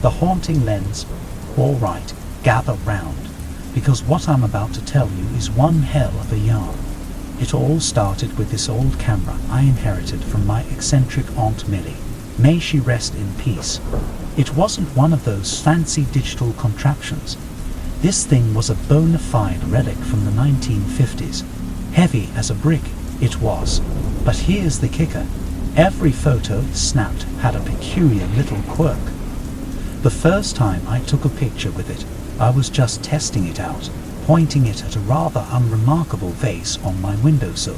The haunting lens. All right, gather round, because what I'm about to tell you is one hell of a yarn. It all started with this old camera I inherited from my eccentric Aunt Millie. May she rest in peace. It wasn't one of those fancy digital contraptions. This thing was a bona fide relic from the 1950s. Heavy as a brick, it was. But here's the kicker. Every photo it snapped had a peculiar little quirk. The first time I took a picture with it, I was just testing it out, pointing it at a rather unremarkable vase on my windowsill.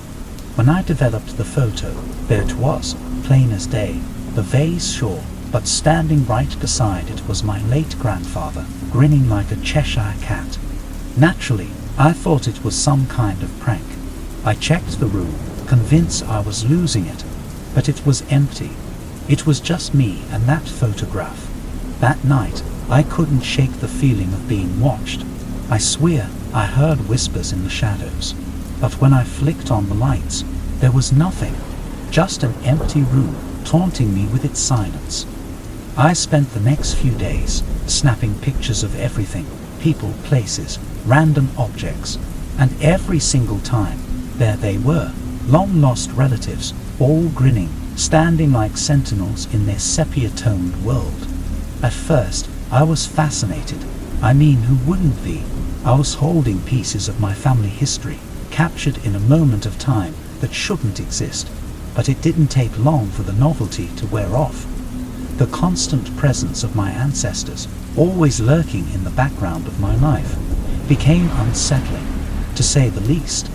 When I developed the photo, there it was, plain as day. The vase, sure, but standing right beside it was my late grandfather, grinning like a Cheshire cat. Naturally, I thought it was some kind of prank. I checked the room, convinced I was losing it, but it was empty. It was just me and that photograph. That night, I couldn't shake the feeling of being watched. I swear I heard whispers in the shadows, but when I flicked on the lights, there was nothing, just an empty room taunting me with its silence. I spent the next few days snapping pictures of everything, people, places, random objects, and every single time, there they were, long-lost relatives, all grinning, standing like sentinels in their sepia-toned world. At first, I was fascinated. I mean, who wouldn't be? I was holding pieces of my family history, captured in a moment of time that shouldn't exist, but it didn't take long for the novelty to wear off. The constant presence of my ancestors, always lurking in the background of my life, became unsettling, to say the least.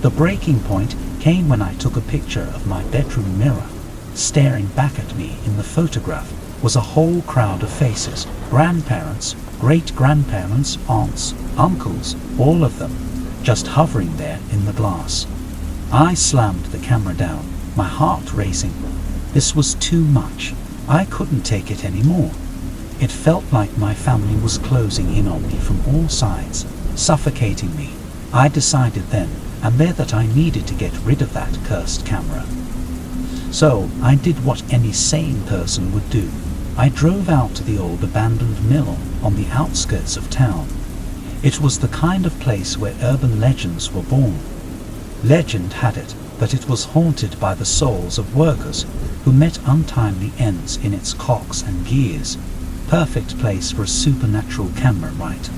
The breaking point came when I took a picture of my bedroom mirror. Staring back at me in the photograph was a whole crowd of faces, grandparents, great-grandparents, aunts, uncles, all of them, just hovering there in the glass. I slammed the camera down, my heart racing. This was too much. I couldn't take it anymore. It felt like my family was closing in on me from all sides, suffocating me. I decided then and there that I needed to get rid of that cursed camera. So I did what any sane person would do. I drove out to the old abandoned mill on the outskirts of town. It was the kind of place where urban legends were born. Legend had it that it was haunted by the souls of workers who met untimely ends in its cocks and gears. Perfect place for a supernatural camera, right?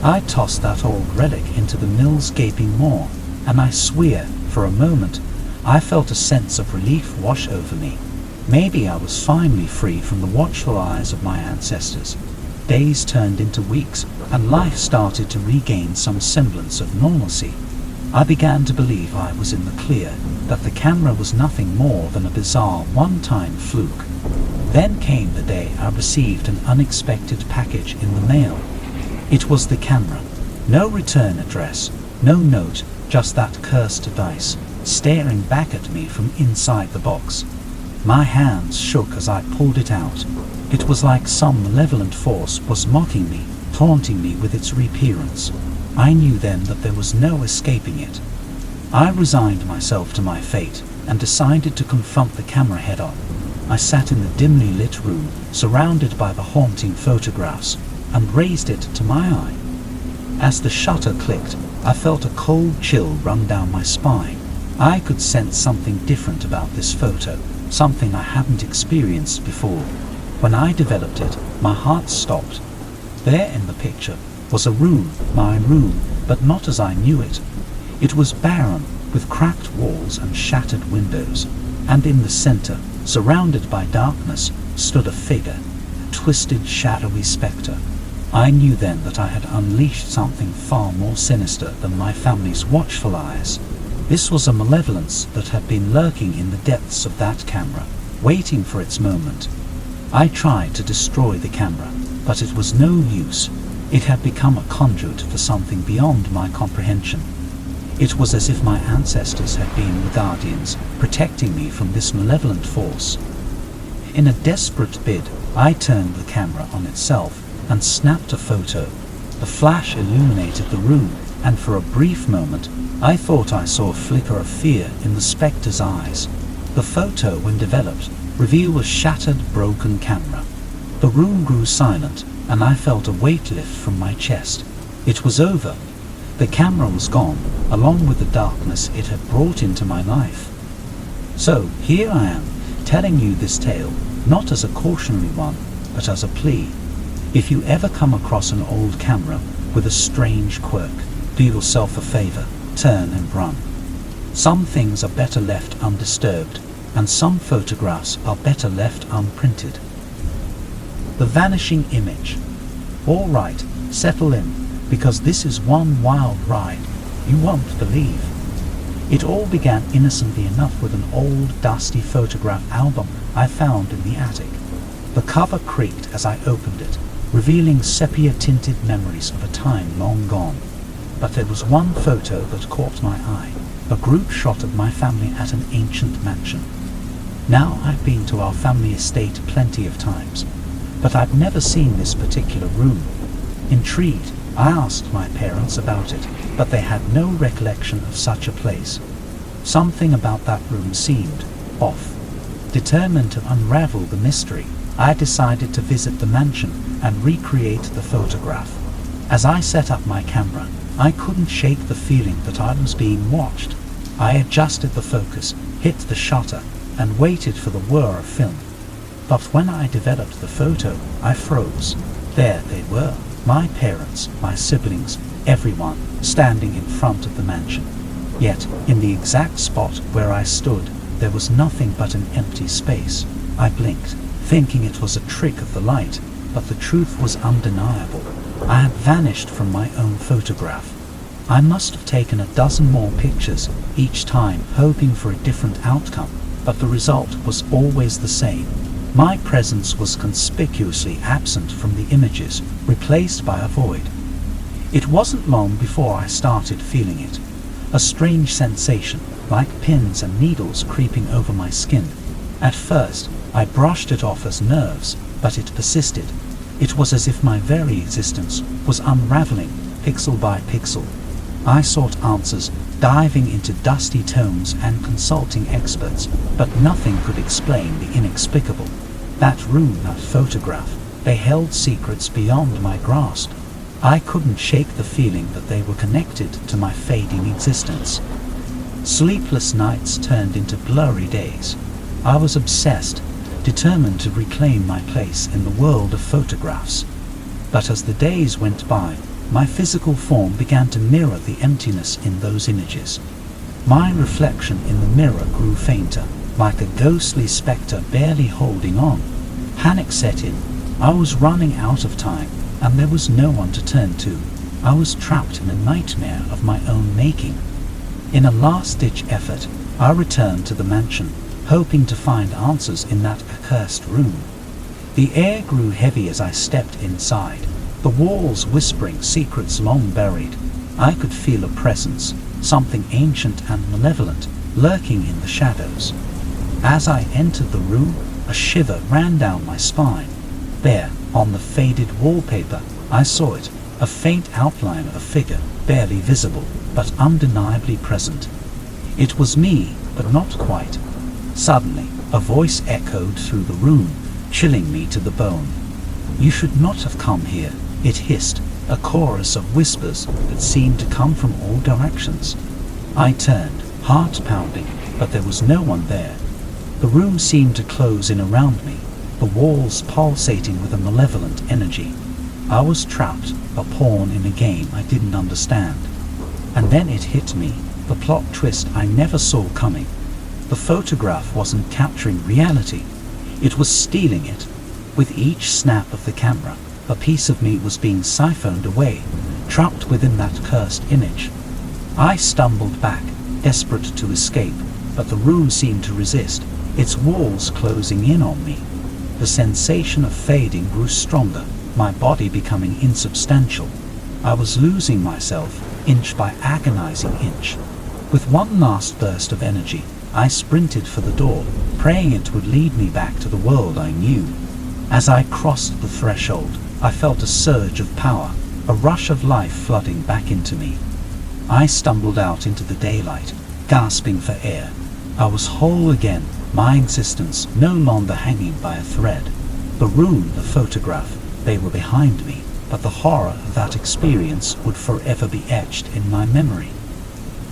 I tossed that old relic into the mill's gaping maw, and I swear, for a moment, I felt a sense of relief wash over me. Maybe I was finally free from the watchful eyes of my ancestors. Days turned into weeks, and life started to regain some semblance of normalcy. I began to believe I was in the clear, that the camera was nothing more than a bizarre one-time fluke. Then came the day I received an unexpected package in the mail. It was the camera. No return address, no note, just that cursed device, staring back at me from inside the box. My hands shook as I pulled it out. It was like some malevolent force was mocking me, taunting me with its reappearance. I knew then that there was no escaping it. I resigned myself to my fate and decided to confront the camera head-on. I sat in the dimly lit room, surrounded by the haunting photographs, and raised it to my eye. As the shutter clicked, I felt a cold chill run down my spine. I could sense something different about this photo, something I hadn't experienced before. When I developed it, my heart stopped. There in the picture was a room, my room, but not as I knew it. It was barren, with cracked walls and shattered windows, and in the center, surrounded by darkness, stood a figure, a twisted, shadowy spectre. I knew then that I had unleashed something far more sinister than my family's watchful eyes. This was a malevolence that had been lurking in the depths of that camera, waiting for its moment. I tried to destroy the camera, but it was no use. It had become a conduit for something beyond my comprehension. It was as if my ancestors had been the guardians, protecting me from this malevolent force. In a desperate bid, I turned the camera on itself and snapped a photo. The flash illuminated the room, and for a brief moment, I thought I saw a flicker of fear in the spectre's eyes. The photo, when developed, revealed a shattered, broken camera. The room grew silent, and I felt a weight lift from my chest. It was over. The camera was gone, along with the darkness it had brought into my life. So, here I am, telling you this tale, not as a cautionary one, but as a plea. If you ever come across an old camera with a strange quirk, do yourself a favor, turn and run. Some things are better left undisturbed, and some photographs are better left unprinted. The vanishing image. All right, settle in, because this is one wild ride you won't believe. It all began innocently enough with an old, dusty photograph album I found in the attic. The cover creaked as I opened it, revealing sepia-tinted memories of a time long gone. But there was one photo that caught my eye, a group shot of my family at an ancient mansion. Now, I've been to our family estate plenty of times, but I'd never seen this particular room. Intrigued, I asked my parents about it, but they had no recollection of such a place. Something about that room seemed off. Determined to unravel the mystery, I decided to visit the mansion and recreate the photograph. As I set up my camera, I couldn't shake the feeling that I was being watched. I adjusted the focus, hit the shutter, and waited for the whir of film. But when I developed the photo, I froze. There they were, my parents, my siblings, everyone, standing in front of the mansion. Yet, in the exact spot where I stood, there was nothing but an empty space. I blinked, thinking it was a trick of the light, but the truth was undeniable. I had vanished from my own photograph. I must have taken a dozen more pictures, each time hoping for a different outcome, but the result was always the same. My presence was conspicuously absent from the images, replaced by a void. It wasn't long before I started feeling it. A strange sensation, like pins and needles creeping over my skin. At first, I brushed it off as nerves, but it persisted. It was as if my very existence was unraveling, pixel by pixel. I sought answers, diving into dusty tomes and consulting experts, but nothing could explain the inexplicable. That room, that photograph, they held secrets beyond my grasp. I couldn't shake the feeling that they were connected to my fading existence. Sleepless nights turned into blurry days. I was obsessed, determined to reclaim my place in the world of photographs. But as the days went by, my physical form began to mirror the emptiness in those images. My reflection in the mirror grew fainter, like a ghostly spectre barely holding on. Panic set in. I was running out of time, and there was no one to turn to. I was trapped in a nightmare of my own making. In a last-ditch effort, I returned to the mansion, hoping to find answers in that accursed room. The air grew heavy as I stepped inside, the walls whispering secrets long buried. I could feel a presence, something ancient and malevolent, lurking in the shadows. As I entered the room, a shiver ran down my spine. There, on the faded wallpaper, I saw it, a faint outline of a figure, barely visible, but undeniably present. It was me, but not quite. Suddenly, a voice echoed through the room, chilling me to the bone. "You should not have come here," it hissed, a chorus of whispers that seemed to come from all directions. I turned, heart pounding, but there was no one there. The room seemed to close in around me, the walls pulsating with a malevolent energy. I was trapped, a pawn in a game I didn't understand. And then it hit me, the plot twist I never saw coming. The photograph wasn't capturing reality, it was stealing it. With each snap of the camera, a piece of me was being siphoned away, trapped within that cursed image. I stumbled back, desperate to escape, but the room seemed to resist, its walls closing in on me. The sensation of fading grew stronger, my body becoming insubstantial. I was losing myself, inch by agonizing inch. With one last burst of energy, I sprinted for the door, praying it would lead me back to the world I knew. As I crossed the threshold, I felt a surge of power, a rush of life flooding back into me. I stumbled out into the daylight, gasping for air. I was whole again, my existence no longer hanging by a thread. The room, the photograph, they were behind me, but the horror of that experience would forever be etched in my memory.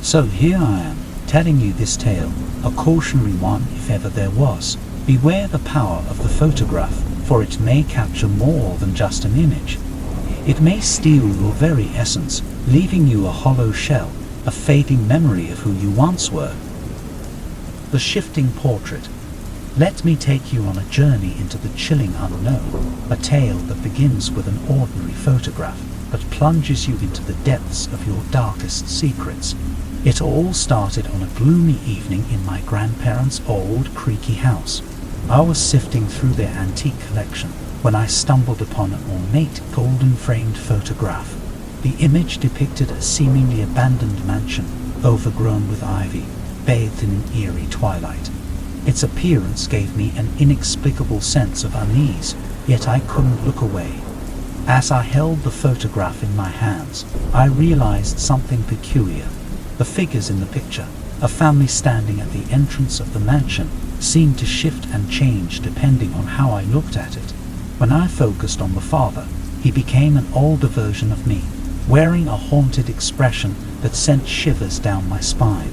So here I am, telling you this tale, a cautionary one if ever there was. Beware the power of the photograph, for it may capture more than just an image. It may steal your very essence, leaving you a hollow shell, a fading memory of who you once were. The shifting portrait. Let me take you on a journey into the chilling unknown, a tale that begins with an ordinary photograph, but plunges you into the depths of your darkest secrets. It all started on a gloomy evening in my grandparents' old creaky house. I was sifting through their antique collection when I stumbled upon an ornate golden-framed photograph. The image depicted a seemingly abandoned mansion, overgrown with ivy, bathed in an eerie twilight. Its appearance gave me an inexplicable sense of unease, yet I couldn't look away. As I held the photograph in my hands, I realized something peculiar. The figures in the picture, a family standing at the entrance of the mansion, seemed to shift and change depending on how I looked at it. When I focused on the father, he became an older version of me, wearing a haunted expression that sent shivers down my spine.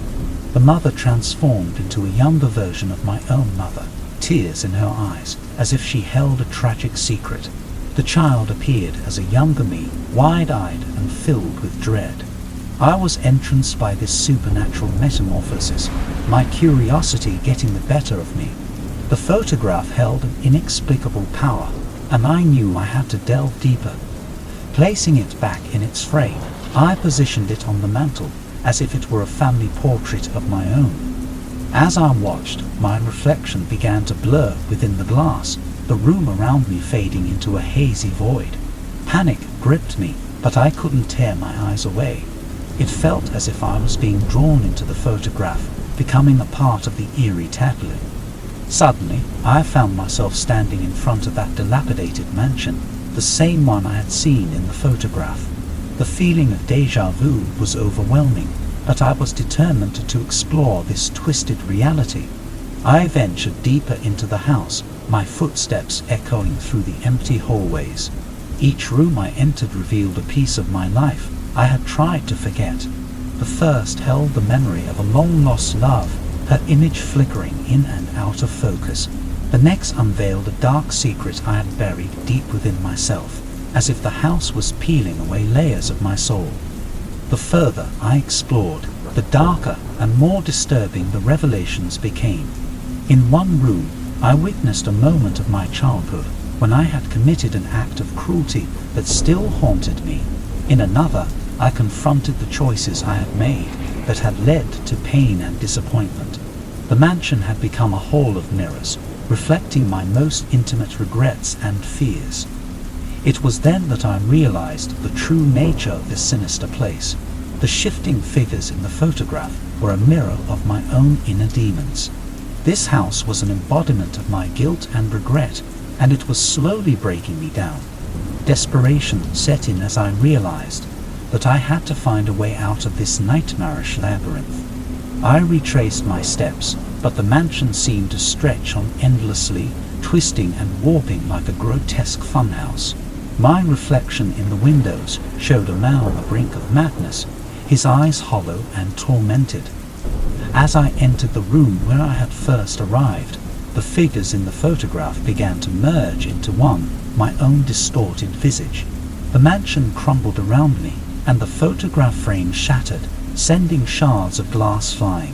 The mother transformed into a younger version of my own mother, tears in her eyes, as if she held a tragic secret. The child appeared as a younger me, wide-eyed and filled with dread. I was entranced by this supernatural metamorphosis, my curiosity getting the better of me. The photograph held an inexplicable power, and I knew I had to delve deeper. Placing it back in its frame, I positioned it on the mantel, as if it were a family portrait of my own. As I watched, my reflection began to blur within the glass, the room around me fading into a hazy void. Panic gripped me, but I couldn't tear my eyes away. It felt as if I was being drawn into the photograph, becoming a part of the eerie tattling. Suddenly, I found myself standing in front of that dilapidated mansion, the same one I had seen in the photograph. The feeling of déjà vu was overwhelming, but I was determined to explore this twisted reality. I ventured deeper into the house, my footsteps echoing through the empty hallways. Each room I entered revealed a piece of my life I had tried to forget. The first held the memory of a long-lost love, her image flickering in and out of focus. The next unveiled a dark secret I had buried deep within myself, as if the house was peeling away layers of my soul. The further I explored, the darker and more disturbing the revelations became. In one room, I witnessed a moment of my childhood when I had committed an act of cruelty that still haunted me. In another, I confronted the choices I had made that had led to pain and disappointment. The mansion had become a hall of mirrors, reflecting my most intimate regrets and fears. It was then that I realized the true nature of this sinister place. The shifting figures in the photograph were a mirror of my own inner demons. This house was an embodiment of my guilt and regret, and it was slowly breaking me down. Desperation set in as I realized that I had to find a way out of this nightmarish labyrinth. I retraced my steps, but the mansion seemed to stretch on endlessly, twisting and warping like a grotesque funhouse. My reflection in the windows showed a man on the brink of madness, his eyes hollow and tormented. As I entered the room where I had first arrived, the figures in the photograph began to merge into one, my own distorted visage. The mansion crumbled around me, and the photograph frame shattered, sending shards of glass flying.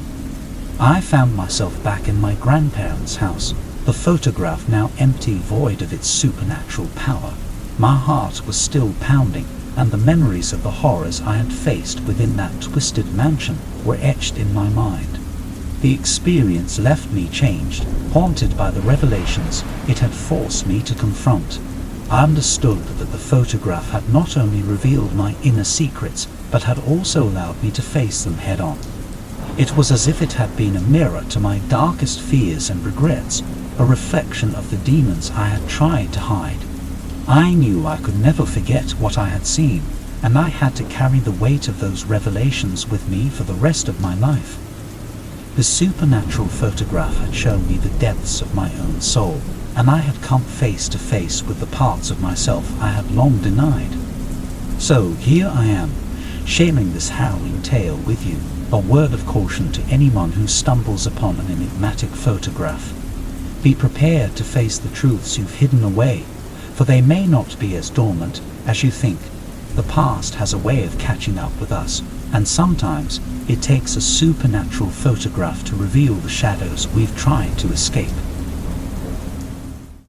I found myself back in my grandparents' house, the photograph now empty, void of its supernatural power. My heart was still pounding, and the memories of the horrors I had faced within that twisted mansion were etched in my mind. The experience left me changed, haunted by the revelations it had forced me to confront. I understood that the photograph had not only revealed my inner secrets, but had also allowed me to face them head-on. It was as if it had been a mirror to my darkest fears and regrets, a reflection of the demons I had tried to hide. I knew I could never forget what I had seen, and I had to carry the weight of those revelations with me for the rest of my life. The supernatural photograph had shown me the depths of my own soul, and I had come face to face with the parts of myself I had long denied. So here I am, sharing this harrowing tale with you, a word of caution to anyone who stumbles upon an enigmatic photograph. Be prepared to face the truths you've hidden away, for they may not be as dormant as you think. The past has a way of catching up with us, and sometimes it takes a supernatural photograph to reveal the shadows we've tried to escape.